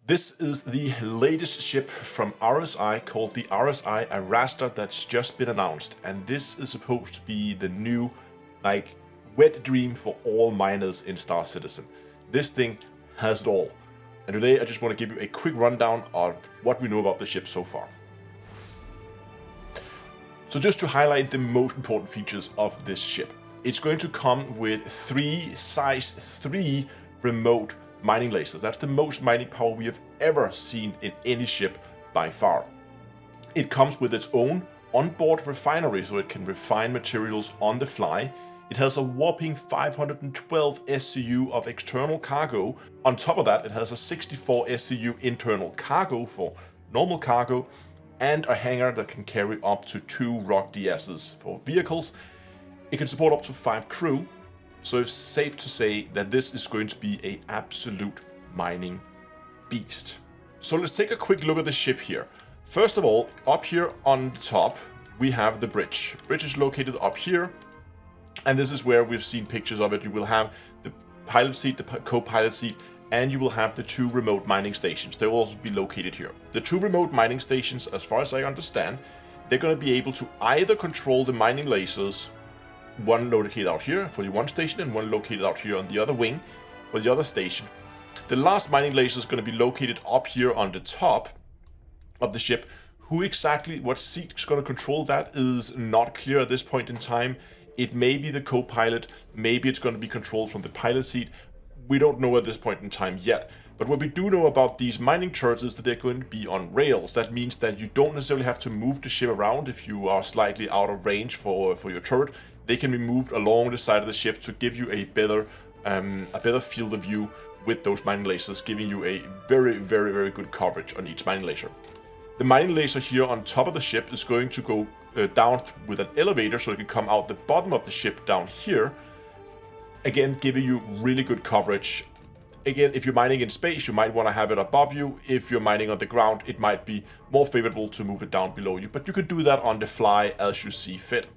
This is the latest ship from RSI called the RSI Arrastra that's just been announced, and this is supposed to be the new, wet dream for all miners in Star Citizen. This thing has it all. And today I just want to give you a quick rundown of what we know about the ship so far. So just to highlight the most important features of this ship. It's going to come with 3 size 3 remote mining lasers. That's the most mining power we have ever seen in any ship by far. It comes with its own onboard refinery, so it can refine materials on the fly. It has a whopping 512 SCU of external cargo. On top of that, it has a 64 SCU internal cargo for normal cargo, and a hangar that can carry up to 2 rock DSs for vehicles. It can support up to 5 crew. So it's safe to say that this is going to be an absolute mining beast. So let's take a quick look at the ship here. First of all, up here on the top, we have the bridge. The bridge is located up here, and this is where we've seen pictures of it. You will have the pilot seat, the co-pilot seat, and you will have the 2 remote mining stations. They will also be located here. The 2 remote mining stations, as far as I understand, they're going to be able to either control the mining lasers, one located out here for the one station and one located out here on the other wing for the other station. The last mining laser is going to be located up here on the top of the ship. What seat is going to control that is not clear at this point in time. It may be the co-pilot, maybe it's going to be controlled from the pilot seat. We don't know at this point in time yet. But what we do know about these mining turrets is that they're going to be on rails. That means that you don't necessarily have to move the ship around if you are slightly out of range for your turret. They can be moved along the side of the ship to give you a better field of view with those mining lasers, giving you a very, very, very good coverage on each mining laser. The mining laser here on top of the ship is going to go down with an elevator, so it can come out the bottom of the ship down here. Again, giving you really good coverage. Again, if you're mining in space, you might want to have it above you. If you're mining on the ground, it might be more favorable to move it down below you, but you can do that on the fly as you see fit.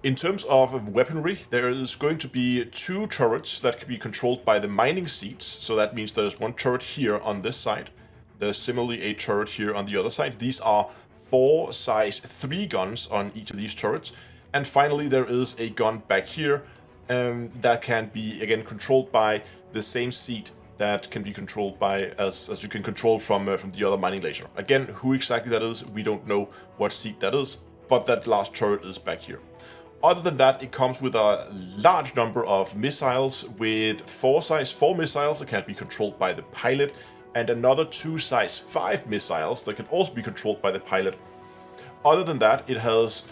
In terms of weaponry, there is going to be 2 turrets that can be controlled by the mining seats. So that means there's 1 turret here on this side. There's similarly a turret here on the other side. These are 4 size 3 guns on each of these turrets. And finally, there is a gun back here that can be, again, controlled by the same seat that can be controlled by as you can control from the other mining laser. Again, who exactly that is, we don't know what seat that is, but that last turret is back here. Other than that, it comes with a large number of missiles, with 4 size 4 missiles that can be controlled by the pilot, and another 2 size 5 missiles that can also be controlled by the pilot. Other than that, it has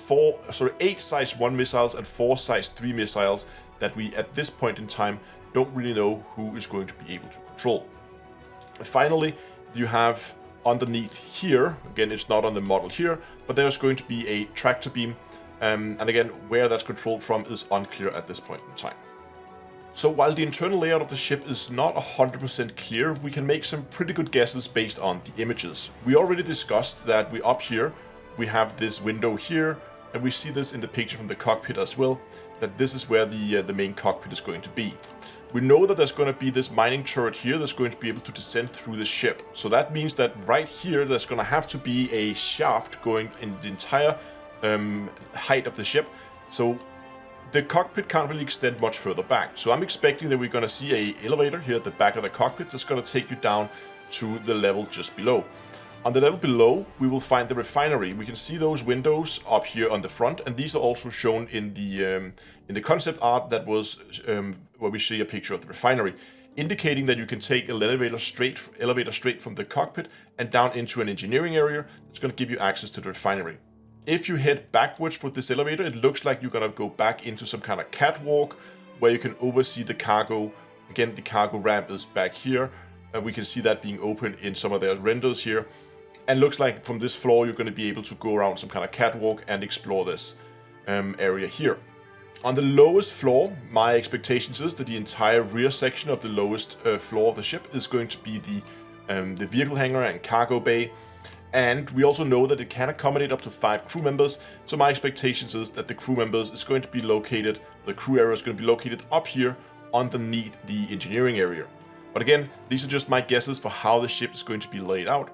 8 size 1 missiles and 4 size 3 missiles that we at this point in time don't really know who is going to be able to control. Finally, you have underneath here, again it's not on the model here, but there's going to be a tractor beam. And again, where that's controlled from is unclear at this point in time. So while the internal layout of the ship is not 100% clear, we can make some pretty good guesses based on the images. We already discussed that up here, we have this window here, and we see this in the picture from the cockpit as well, that this is where the main cockpit is going to be. We know that there's going to be this mining turret here that's going to be able to descend through the ship. So that means that right here, there's going to have to be a shaft going in the entire height of the ship, so the cockpit can't really extend much further back. So I'm expecting that we're going to see an elevator here at the back of the cockpit that's going to take you down to the level just below. On the level below, we will find the refinery. We can see those windows up here on the front, and these are also shown in the concept art that was where we see a picture of the refinery, indicating that you can take an elevator straight from the cockpit and down into an engineering area that's going to give you access to the refinery. If you head backwards with this elevator, it looks like you're going to go back into some kind of catwalk where you can oversee the cargo. Again, the cargo ramp is back here, and we can see that being open in some of their renders here. And looks like from this floor, you're going to be able to go around some kind of catwalk and explore this area here. On the lowest floor, my expectations is that the entire rear section of the lowest floor of the ship is going to be the vehicle hangar and cargo bay. And we also know that it can accommodate up to 5 crew members. So my expectations is that the crew members is going to be located, the crew area is going to be located up here underneath the engineering area. But again, these are just my guesses for how the ship is going to be laid out.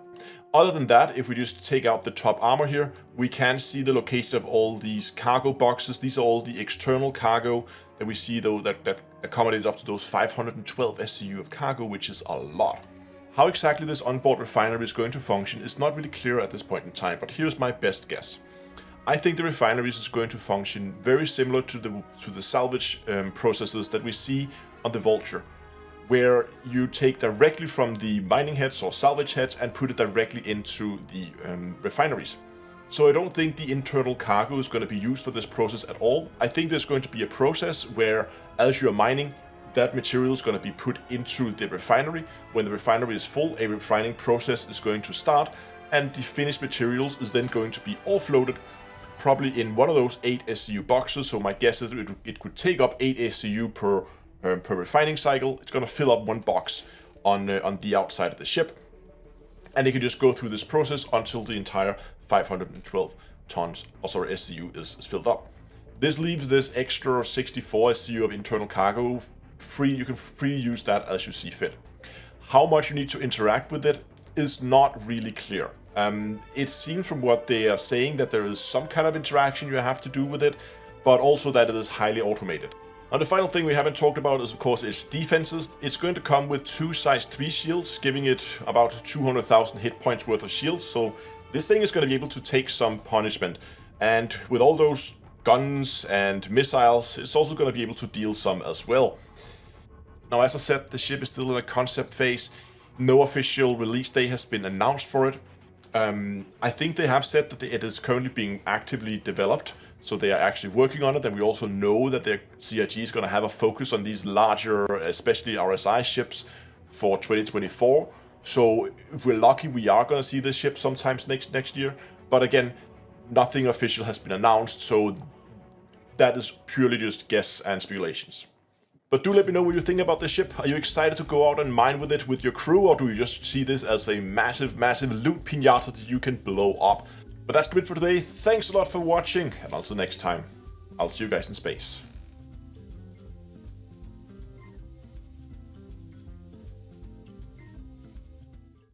Other than that, if we just take out the top armor here, we can see the location of all these cargo boxes. These are all the external cargo that we see, though, that accommodates up to those 512 SCU of cargo, which is a lot. How exactly this onboard refinery is going to function is not really clear at this point in time, but here's my best guess. I think the refineries is going to function very similar to the salvage processes that we see on the Vulture, where you take directly from the mining heads or salvage heads and put it directly into the refineries. So I don't think the internal cargo is going to be used for this process at all. I think there's going to be a process where, as you're mining, that material is going to be put into the refinery. When the refinery is full, a refining process is going to start, and the finished materials is then going to be offloaded, probably in one of those 8 SCU boxes. So my guess is it could take up 8 SCU per refining cycle. It's going to fill up one box on the outside of the ship, and they can just go through this process until the entire 512 tons, or sorry, SCU is filled up. This leaves this extra 64 SCU of internal cargo free. You can freely use that as you see fit. How much you need to interact with it is not really clear. It seems from what they are saying that there is some kind of interaction you have to do with it, but also that it is highly automated. Now, the final thing we haven't talked about is, of course, its defenses. It's going to come with 2 size 3 shields, giving it about 200,000 hit points worth of shields. So this thing is going to be able to take some punishment. And with all those guns and missiles, it's also going to be able to deal some as well. Now, as I said, the ship is still in a concept phase. No official release date has been announced for it. I think they have said that it is currently being actively developed. So they are actually working on it, and we also know that their CIG is going to have a focus on these larger, especially RSI ships for 2024. So if we're lucky, we are going to see this ship sometimes next year. But again, nothing official has been announced, so that is purely just guess and speculations. But do let me know what you think about this ship. Are you excited to go out and mine with it with your crew, or do you just see this as a massive, massive loot pinata that you can blow up? But that's it for today. Thanks a lot for watching, and until next time, I'll see you guys in space.